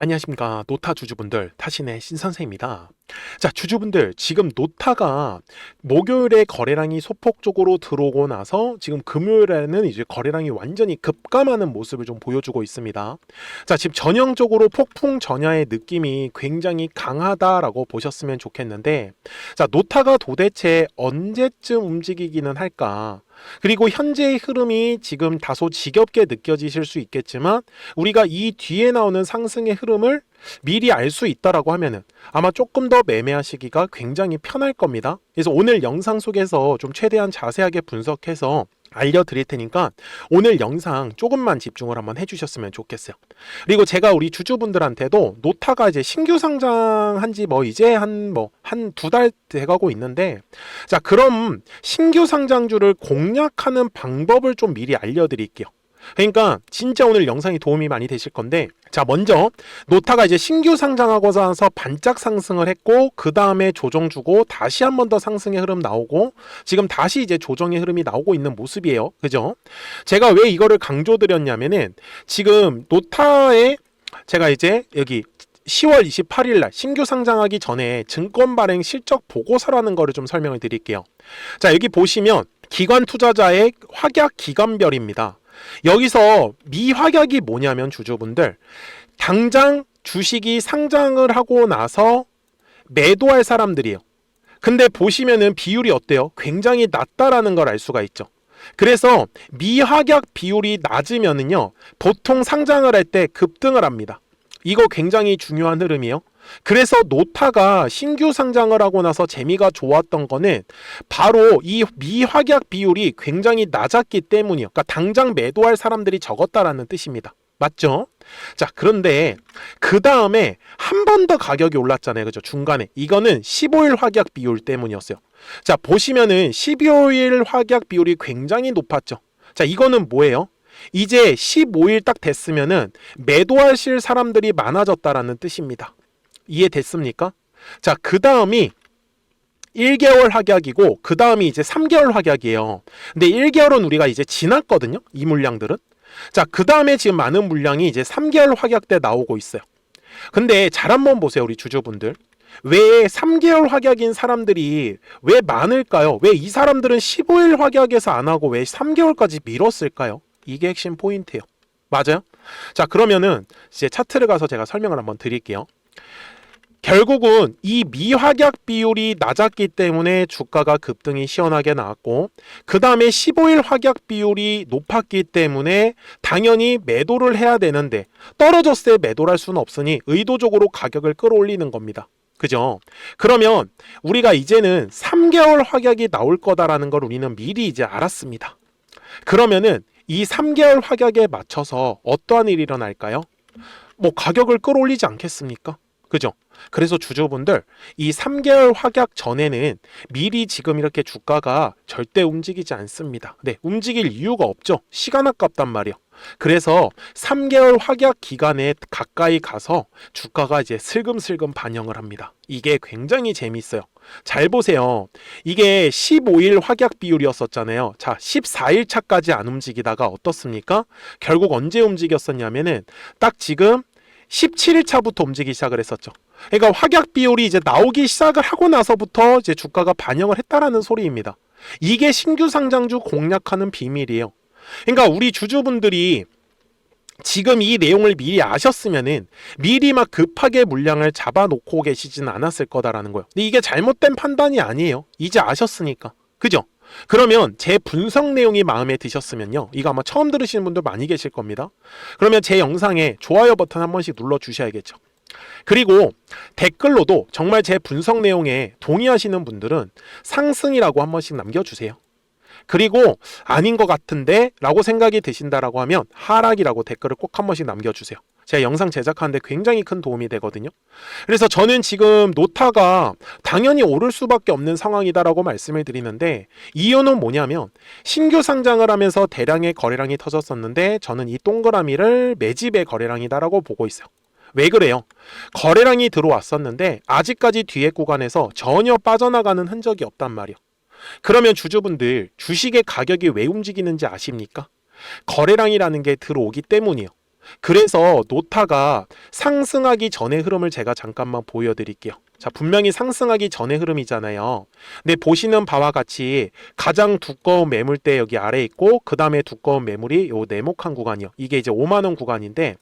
안녕하십니까. 노타 주주분들, 타신의 신선생입니다. 자, 주주분들, 지금 노타가 목요일에 거래량이 소폭적으로 들어오고 나서 지금 금요일에는 이제 거래량이 완전히 급감하는 모습을 좀 보여주고 있습니다. 자, 지금 전형적으로 폭풍 전야의 느낌이 굉장히 강하다라고 보셨으면 좋겠는데, 자, 노타가 도대체 언제쯤 움직이기는 할까? 그리고 현재의 흐름이 지금 다소 지겹게 느껴지실 수 있겠지만 우리가 이 뒤에 나오는 상승의 흐름을 미리 알 수 있다라고 하면은 아마 조금 더 매매하시기가 굉장히 편할 겁니다. 그래서 오늘 영상 속에서 좀 최대한 자세하게 분석해서 알려드릴 테니까 오늘 영상 조금만 집중을 한번 해주셨으면 좋겠어요. 그리고 제가 우리 주주분들한테도 노타가 이제 신규 상장한 지 이제 한 두 달 돼가고 있는데, 자, 그럼 신규 상장주를 공략하는 방법을 좀 미리 알려드릴게요. 그러니까 진짜 오늘 영상이 도움이 많이 되실 건데, 자, 먼저 노타가 이제 신규 상장하고 나서 반짝 상승을 했고 그 다음에 조정 주고 다시 한 번 더 상승의 흐름 나오고 지금 다시 이제 조정의 흐름이 나오고 있는 모습이에요. 그죠? 제가 왜 이거를 강조드렸냐면은 지금 노타에 제가 이제 여기 10월 28일 날 신규 상장하기 전에 증권 발행 실적 보고서라는 거를 좀 설명을 드릴게요. 자, 여기 보시면 기관 투자자의 확약 기간별입니다. 여기서 미확약이 뭐냐면 주주분들, 당장 주식이 상장을 하고 나서 매도할 사람들이에요. 근데 보시면은 비율이 어때요? 굉장히 낮다라는 걸 알 수가 있죠. 그래서 미확약 비율이 낮으면은요, 보통 상장을 할 때 급등을 합니다. 이거 굉장히 중요한 흐름이에요. 그래서 노타가 신규 상장을 하고 나서 재미가 좋았던 거는 바로 이 미확약 비율이 굉장히 낮았기 때문이에요. 그러니까 당장 매도할 사람들이 적었다라는 뜻입니다. 맞죠? 자, 그런데 그 다음에 한 번 더 가격이 올랐잖아요. 그죠? 중간에. 이거는 15일 확약 비율 때문이었어요. 자, 보시면은 15일 확약 비율이 굉장히 높았죠. 자, 이거는 뭐예요? 이제 15일 딱 됐으면은 매도하실 사람들이 많아졌다라는 뜻입니다. 이해됐습니까? 자, 그 다음이 1개월 확약이고 그 다음이 이제 3개월 확약이에요. 근데 1개월은 우리가 이제 지났거든요. 이 물량들은. 자, 그 다음에 지금 많은 물량이 이제 3개월 확약 때 나오고 있어요. 근데 잘 한번 보세요, 우리 주주분들. 왜 3개월 확약인 사람들이 왜 많을까요? 왜 이 사람들은 15일 확약에서 안 하고 왜 3개월까지 미뤘을까요? 이게 핵심 포인트예요. 맞아요? 자, 그러면은 이제 차트를 가서 제가 설명을 한번 드릴게요. 결국은 이 미확약 비율이 낮았기 때문에 주가가 급등이 시원하게 나왔고, 그 다음에 15일 확약 비율이 높았기 때문에 당연히 매도를 해야 되는데 떨어졌을 때 매도를 할 수는 없으니 의도적으로 가격을 끌어올리는 겁니다. 그죠? 그러면 우리가 이제는 3개월 확약이 나올 거다라는 걸 우리는 미리 이제 알았습니다. 그러면은 이 3개월 확약에 맞춰서 어떠한 일이 일어날까요? 가격을 끌어올리지 않겠습니까? 그죠? 그래서 주주분들, 이 3개월 확약 전에는 미리 지금 이렇게 주가가 절대 움직이지 않습니다. 네, 움직일 이유가 없죠. 시간 아깝단 말이에요. 그래서 3개월 확약 기간에 가까이 가서 주가가 이제 슬금슬금 반영을 합니다. 이게 굉장히 재밌어요. 잘 보세요. 이게 15일 확약 비율이었었잖아요. 자, 14일 차까지 안 움직이다가 어떻습니까? 결국 언제 움직였었냐면은 딱 지금 17일 차부터 움직이기 시작을 했었죠. 그러니까 확약 비율이 이제 나오기 시작을 하고 나서부터 이제 주가가 반영을 했다라는 소리입니다. 이게 신규 상장주 공략하는 비밀이에요. 그러니까 우리 주주분들이 지금 이 내용을 미리 아셨으면은 미리 막 급하게 물량을 잡아놓고 계시지는 않았을 거다라는 거예요. 근데 이게 잘못된 판단이 아니에요. 이제 아셨으니까. 그죠? 그러면 제 분석 내용이 마음에 드셨으면요, 이거 아마 처음 들으시는 분들 많이 계실 겁니다. 그러면 제 영상에 좋아요 버튼 한 번씩 눌러 주셔야겠죠. 그리고 댓글로도 정말 제 분석 내용에 동의하시는 분들은 상승이라고 한 번씩 남겨주세요. 그리고 아닌 것 같은데 라고 생각이 드신다라고 하면 하락이라고 댓글을 꼭 한 번씩 남겨주세요. 제가 영상 제작하는데 굉장히 큰 도움이 되거든요. 그래서 저는 지금 노타가 당연히 오를 수밖에 없는 상황이다라고 말씀을 드리는데, 이유는 뭐냐면 신규 상장을 하면서 대량의 거래량이 터졌었는데 저는 이 동그라미를 매집의 거래량이다라고 보고 있어요. 왜 그래요? 거래량이 들어왔었는데 아직까지 뒤에 구간에서 전혀 빠져나가는 흔적이 없단 말이에요. 그러면 주주분들, 주식의 가격이 왜 움직이는지 아십니까? 거래량이라는 게 들어오기 때문이에요. 그래서 노타가 상승하기 전의 흐름을 제가 잠깐만 보여드릴게요. 자, 분명히 상승하기 전의 흐름이잖아요. 근데 보시는 바와 같이 가장 두꺼운 매물대 여기 아래 있고 그 다음에 두꺼운 매물이 요 네모칸 구간이요. 이게 이제 5만 원 구간인데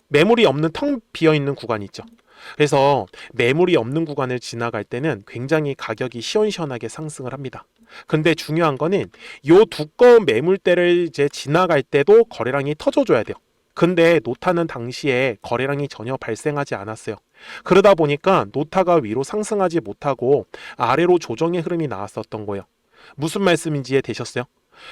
매물이 없는 텅 비어있는 구간 있죠. 그래서 매물이 없는 구간을 지나갈 때는 굉장히 가격이 시원시원하게 상승을 합니다. 근데 중요한 거는 요 두꺼운 매물대를 이제 지나갈 때도 거래량이 터져줘야 돼요. 근데 노타는 당시에 거래량이 전혀 발생하지 않았어요. 그러다 보니까 노타가 위로 상승하지 못하고 아래로 조정의 흐름이 나왔었던 거예요. 무슨 말씀인지 이해되셨어요?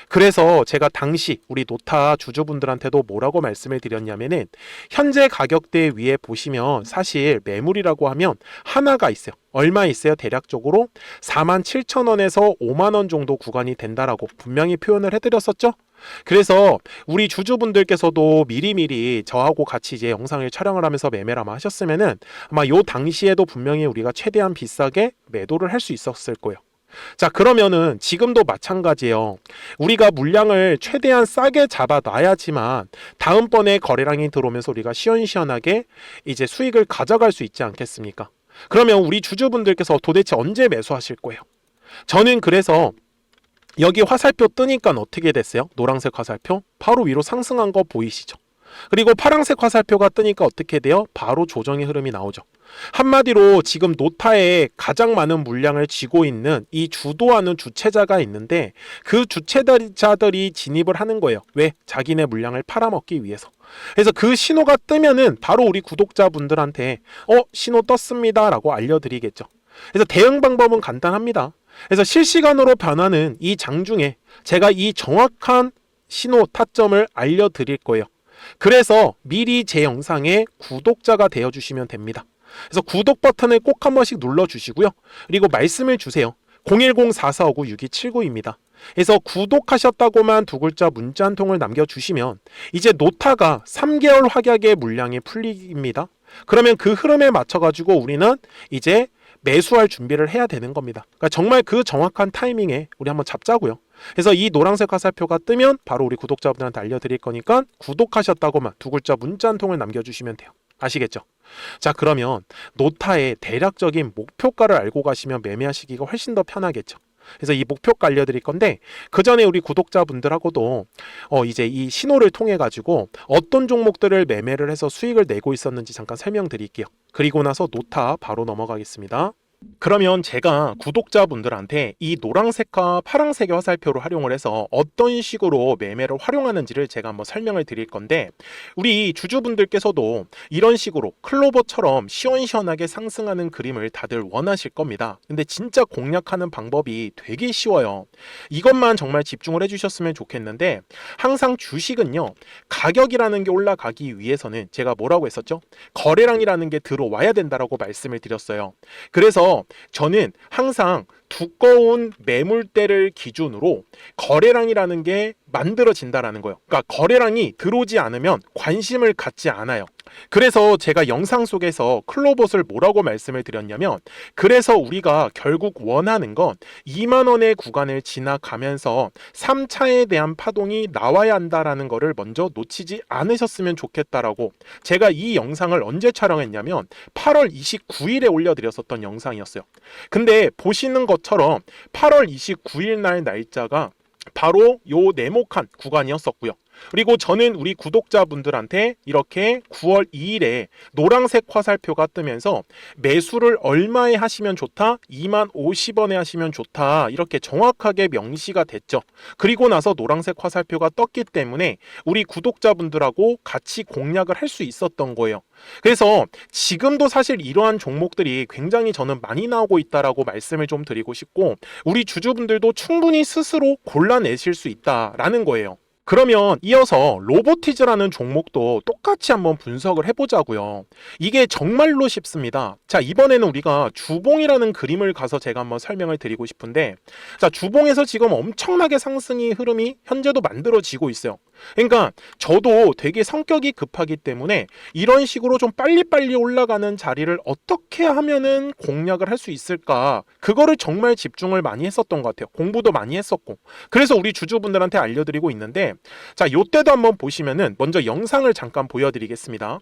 그래서 제가 당시 우리 노타 주주분들한테도 뭐라고 말씀을 드렸냐면은 현재 가격대 위에 보시면 사실 매물이라고 하면 하나가 있어요. 얼마 있어요? 대략적으로 47,000원에서 5만 원 정도 구간이 된다라고 분명히 표현을 해드렸었죠. 그래서 우리 주주분들께서도 미리미리 저하고 같이 이제 영상을 촬영을 하면서 매매를 아마 하셨으면은 아마 요 당시에도 분명히 우리가 최대한 비싸게 매도를 할 수 있었을 거예요. 자, 그러면은 지금도 마찬가지예요. 우리가 물량을 최대한 싸게 잡아놔야지만 다음번에 거래량이 들어오면서 우리가 시원시원하게 이제 수익을 가져갈 수 있지 않겠습니까? 그러면 우리 주주분들께서 도대체 언제 매수하실 거예요? 저는 그래서 여기 화살표 뜨니까 어떻게 됐어요? 노란색 화살표 바로 위로 상승한 거 보이시죠? 그리고 파란색 화살표가 뜨니까 어떻게 돼요? 바로 조정의 흐름이 나오죠. 한마디로 지금 노타에 가장 많은 물량을 쥐고 있는 이 주도하는 주체자가 있는데 그 주체자들이 진입을 하는 거예요. 왜? 자기네 물량을 팔아먹기 위해서. 그래서 그 신호가 뜨면은 바로 우리 구독자분들한테 신호 떴습니다 라고 알려드리겠죠. 그래서 대응 방법은 간단합니다. 그래서 실시간으로 변하는 이 장중에 제가 이 정확한 신호 타점을 알려드릴 거예요. 그래서 미리 제 영상에 구독자가 되어주시면 됩니다. 그래서 구독 버튼을 꼭 한 번씩 눌러주시고요. 그리고 말씀을 주세요. 010-4459-6279입니다. 그래서 구독하셨다고만 두 글자 문자 한 통을 남겨주시면 이제 노타가 3개월 확약의 물량이 풀립니다. 그러면 그 흐름에 맞춰가지고 우리는 이제 매수할 준비를 해야 되는 겁니다. 그러니까 정말 그 정확한 타이밍에 우리 한번 잡자고요. 그래서 이 노란색 화살표가 뜨면 바로 우리 구독자분들한테 알려드릴 거니까 구독하셨다고만 두 글자 문자 한 통을 남겨주시면 돼요. 아시겠죠? 자, 그러면 노타의 대략적인 목표가를 알고 가시면 매매하시기가 훨씬 더 편하겠죠. 그래서 이 목표가 알려드릴 건데 그 전에 우리 구독자분들하고도 이제 이 신호를 통해 가지고 어떤 종목들을 매매를 해서 수익을 내고 있었는지 잠깐 설명드릴게요. 그리고 나서 노타 바로 넘어가겠습니다. 그러면 제가 구독자분들한테 이 노란색과 파란색의 화살표를 활용을 해서 어떤 식으로 매매를 활용하는지를 제가 한번 설명을 드릴 건데 우리 주주분들께서도 이런 식으로 클로버처럼 시원시원하게 상승하는 그림을 다들 원하실 겁니다. 근데 진짜 공략하는 방법이 되게 쉬워요. 이것만 정말 집중을 해주셨으면 좋겠는데 항상 주식은요, 가격이라는 게 올라가기 위해서는 제가 뭐라고 했었죠? 거래량이라는 게 들어와야 된다라고 말씀을 드렸어요. 그래서 저는 항상 두꺼운 매물대를 기준으로 거래량이라는 게 만들어진다라는 거예요. 그러니까 거래량이 들어오지 않으면 관심을 갖지 않아요. 그래서 제가 영상 속에서 클로봇을 뭐라고 말씀을 드렸냐면 그래서 우리가 결국 원하는 건 2만 원의 구간을 지나가면서 3차에 대한 파동이 나와야 한다라는 거를 먼저 놓치지 않으셨으면 좋겠다라고 제가 이 영상을 언제 촬영했냐면 8월 29일에 올려드렸었던 영상이었어요. 근데 보시는 것처럼 8월 29일 날 날짜가 바로 요 네모칸 구간이었었고요. 그리고 저는 우리 구독자분들한테 이렇게 9월 2일에 노란색 화살표가 뜨면서 매수를 얼마에 하시면 좋다? 20,050원에 하시면 좋다. 이렇게 정확하게 명시가 됐죠. 그리고 나서 노란색 화살표가 떴기 때문에 우리 구독자분들하고 같이 공략을 할 수 있었던 거예요. 그래서 지금도 사실 이러한 종목들이 굉장히 저는 많이 나오고 있다라고 말씀을 좀 드리고 싶고 우리 주주분들도 충분히 스스로 골라내실 수 있다라는 거예요. 그러면 이어서 로보티즈라는 종목도 똑같이 한번 분석을 해보자고요. 이게 정말로 쉽습니다. 자, 이번에는 우리가 주봉이라는 그림을 가서 제가 한번 설명을 드리고 싶은데 자, 주봉에서 지금 엄청나게 상승이 흐름이 현재도 만들어지고 있어요. 그러니까 저도 되게 성격이 급하기 때문에 이런 식으로 좀 빨리빨리 올라가는 자리를 어떻게 하면은 공략을 할 수 있을까, 그거를 정말 집중을 많이 했었던 것 같아요. 공부도 많이 했었고. 그래서 우리 주주분들한테 알려드리고 있는데, 자, 요때도 한번 보시면은 먼저 영상을 잠깐 보여드리겠습니다.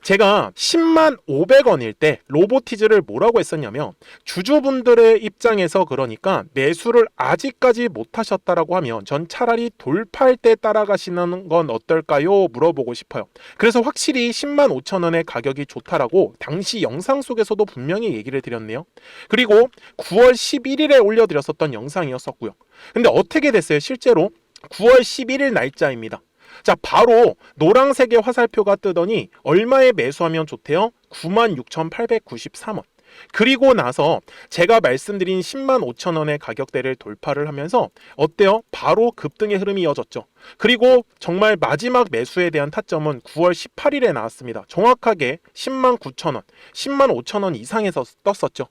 제가 10만 500원일 때 로보티즈를 뭐라고 했었냐면, 주주분들의 입장에서 그러니까 매수를 아직까지 못 하셨다라고 하면 전 차라리 돌파할 때 따라가시는 건 어떨까요? 물어보고 싶어요. 그래서 확실히 10만 5천 원의 가격이 좋다라고 당시 영상 속에서도 분명히 얘기를 드렸네요. 그리고 9월 11일에 올려드렸었던 영상이었었고요. 근데 어떻게 됐어요? 실제로 9월 11일 날짜입니다. 자, 바로 노란색의 화살표가 뜨더니 얼마에 매수하면 좋대요? 96,893원. 그리고 나서 제가 말씀드린 10만 5천 원의 가격대를 돌파를 하면서 어때요? 바로 급등의 흐름이 이어졌죠. 그리고 정말 마지막 매수에 대한 타점은 9월 18일에 나왔습니다. 정확하게 10만 9천 원, 10만 5천 원 이상에서 떴었죠.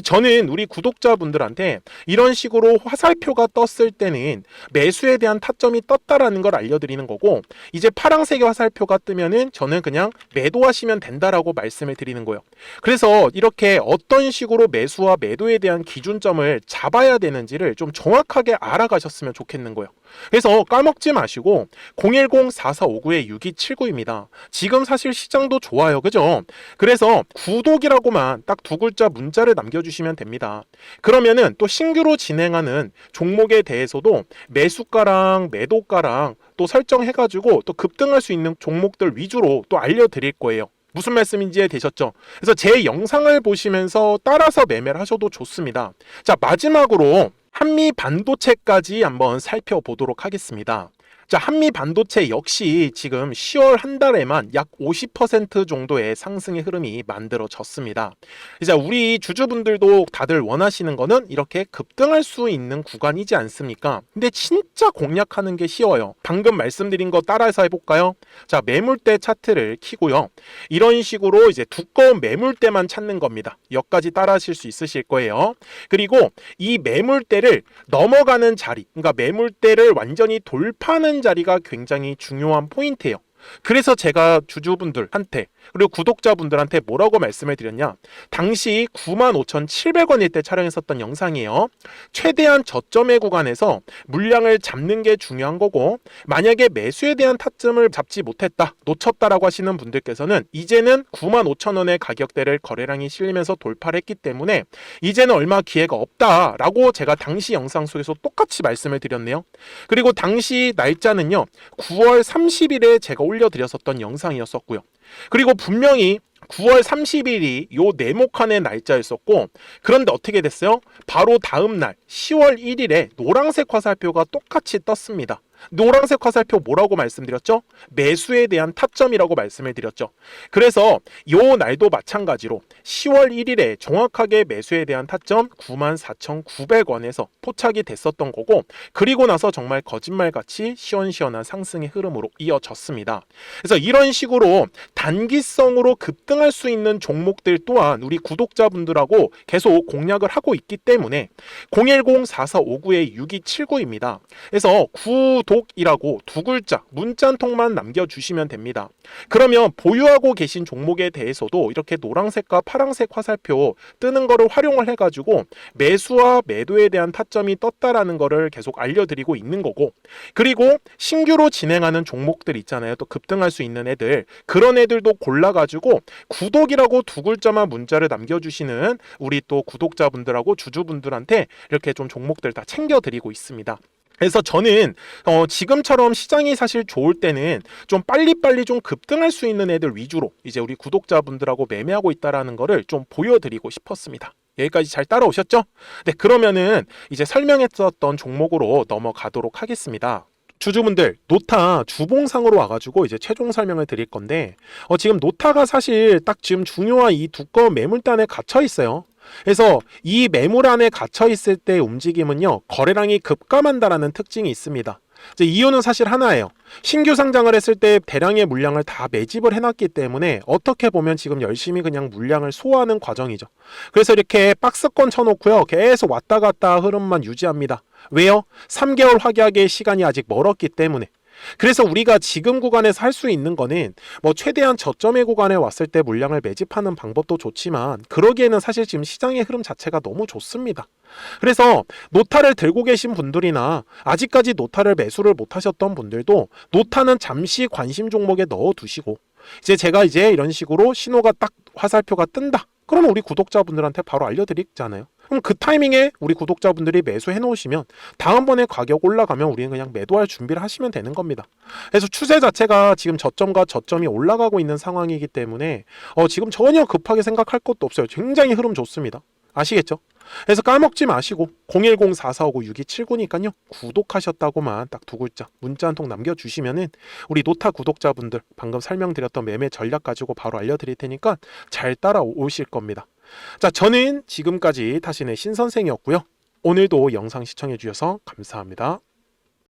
저는 우리 구독자분들한테 이런 식으로 화살표가 떴을 때는 매수에 대한 타점이 떴다라는 걸 알려드리는 거고, 이제 파란색의 화살표가 뜨면은 저는 그냥 매도하시면 된다라고 말씀을 드리는 거예요. 그래서 이렇게 어떤 식으로 매수와 매도에 대한 기준점을 잡아야 되는지를 좀 정확하게 알아가셨으면 좋겠는 거예요. 그래서 까먹지 마시고 010-4459-6279입니다. 지금 사실 시장도 좋아요, 그죠? 그래서 구독이라고만 딱 두 글자 문자를 남겨주시면 됩니다. 그러면은 또 신규로 진행하는 종목에 대해서도 매수가랑 매도가랑 또 설정해가지고 또 급등할 수 있는 종목들 위주로 또 알려드릴 거예요. 무슨 말씀인지 이해되셨죠? 그래서 제 영상을 보시면서 따라서 매매를 하셔도 좋습니다. 자, 마지막으로 한미 반도체까지 한번 살펴보도록 하겠습니다. 자, 한미 반도체 역시 지금 10월 한 달에만 약 50% 정도의 상승의 흐름이 만들어졌습니다. 이제 우리 주주분들도 다들 원하시는 거는 이렇게 급등할 수 있는 구간이지 않습니까? 근데 진짜 공략하는 게 쉬워요. 방금 말씀드린 거 따라서 해볼까요? 자, 매물대 차트를 켜고요. 이런 식으로 이제 두꺼운 매물대만 찾는 겁니다. 여기까지 따라 하실 수 있으실 거예요. 그리고 이 매물대를 넘어가는 자리, 그러니까 매물대를 완전히 돌파하는 자리가 굉장히 중요한 포인트예요. 그래서 제가 주주분들한테 그리고 구독자분들한테 뭐라고 말씀을 드렸냐, 당시 95,700원일 때 촬영했었던 영상이에요. 최대한 저점의 구간에서 물량을 잡는 게 중요한 거고, 만약에 매수에 대한 타점을 잡지 못했다, 놓쳤다라고 하시는 분들께서는 이제는 95,000원의 가격대를 거래량이 실리면서 돌파를 했기 때문에 이제는 얼마 기회가 없다라고 제가 당시 영상 속에서 똑같이 말씀을 드렸네요. 그리고 당시 날짜는요, 9월 30일에 제가 올려드렸었던 영상이었었고요. 그리고 분명히 9월 30일이 요 네모칸의 날짜였었고, 그런데 어떻게 됐어요? 바로 다음 날 10월 1일에 노란색 화살표가 똑같이 떴습니다. 노란색 화살표 뭐라고 말씀드렸죠? 매수에 대한 타점이라고 말씀을 드렸죠. 그래서 요 날도 마찬가지로 10월 1일에 정확하게 매수에 대한 타점 94,900원에서 포착이 됐었던 거고, 그리고 나서 정말 거짓말같이 시원시원한 상승의 흐름으로 이어졌습니다. 그래서 이런 식으로 단기성으로 급등할 수 있는 종목들 또한 우리 구독자분들하고 계속 공략을 하고 있기 때문에 010-4459-6279입니다. 그래서 구독이라고 두 글자 문자 한 통만 남겨주시면 됩니다. 그러면 보유하고 계신 종목에 대해서도 이렇게 노란색과 파란색 화살표 뜨는 거를 활용을 해가지고 매수와 매도에 대한 타점이 떴다라는 거를 계속 알려드리고 있는 거고, 그리고 신규로 진행하는 종목들 있잖아요. 또 급등할 수 있는 애들, 그런 애들도 골라가지고 구독이라고 두 글자만 문자를 남겨주시는 우리 또 구독자분들하고 주주분들한테 이렇게 좀 종목들 다 챙겨드리고 있습니다. 그래서 저는 지금처럼 시장이 사실 좋을 때는 좀 빨리빨리 좀 급등할 수 있는 애들 위주로 이제 우리 구독자분들하고 매매하고 있다라는 거를 좀 보여드리고 싶었습니다. 여기까지 잘 따라오셨죠? 네, 그러면은 이제 설명했었던 종목으로 넘어가도록 하겠습니다. 주주분들, 노타 주봉상으로 와가지고 이제 최종 설명을 드릴 건데, 지금 노타가 사실 딱 지금 중요한 이 두꺼운 매물대 안에 갇혀 있어요. 그래서 이 매물 안에 갇혀 있을 때 움직임은요, 거래량이 급감한다라는 특징이 있습니다. 이제 이유는 사실 하나예요. 신규 상장을 했을 때 대량의 물량을 다 매집을 해놨기 때문에 어떻게 보면 지금 열심히 그냥 물량을 소화하는 과정이죠. 그래서 이렇게 박스권 쳐놓고요, 계속 왔다 갔다 흐름만 유지합니다. 왜요? 3개월 확약의 시간이 아직 멀었기 때문에. 그래서 우리가 지금 구간에서 할 수 있는 거는 뭐 최대한 저점의 구간에 왔을 때 물량을 매집하는 방법도 좋지만 그러기에는 사실 지금 시장의 흐름 자체가 너무 좋습니다. 그래서 노타를 들고 계신 분들이나 아직까지 노타를 매수를 못 하셨던 분들도 노타는 잠시 관심 종목에 넣어 두시고 이제 제가 이제 이런 식으로 신호가 딱 화살표가 뜬다. 그러면 우리 구독자분들한테 바로 알려드리잖아요. 그럼 그 타이밍에 우리 구독자분들이 매수해 놓으시면 다음번에 가격 올라가면 우리는 그냥 매도할 준비를 하시면 되는 겁니다. 그래서 추세 자체가 지금 저점과 저점이 올라가고 있는 상황이기 때문에 지금 전혀 급하게 생각할 것도 없어요. 굉장히 흐름 좋습니다. 아시겠죠? 그래서 까먹지 마시고 010-4459-6279니까요. 구독하셨다고만 딱 두 글자 문자 한 통 남겨주시면은 우리 노타 구독자분들 방금 설명드렸던 매매 전략 가지고 바로 알려드릴 테니까 잘 따라오실 겁니다. 자, 저는 지금까지 타신의 신선생이었고요. 오늘도 영상 시청해 주셔서 감사합니다.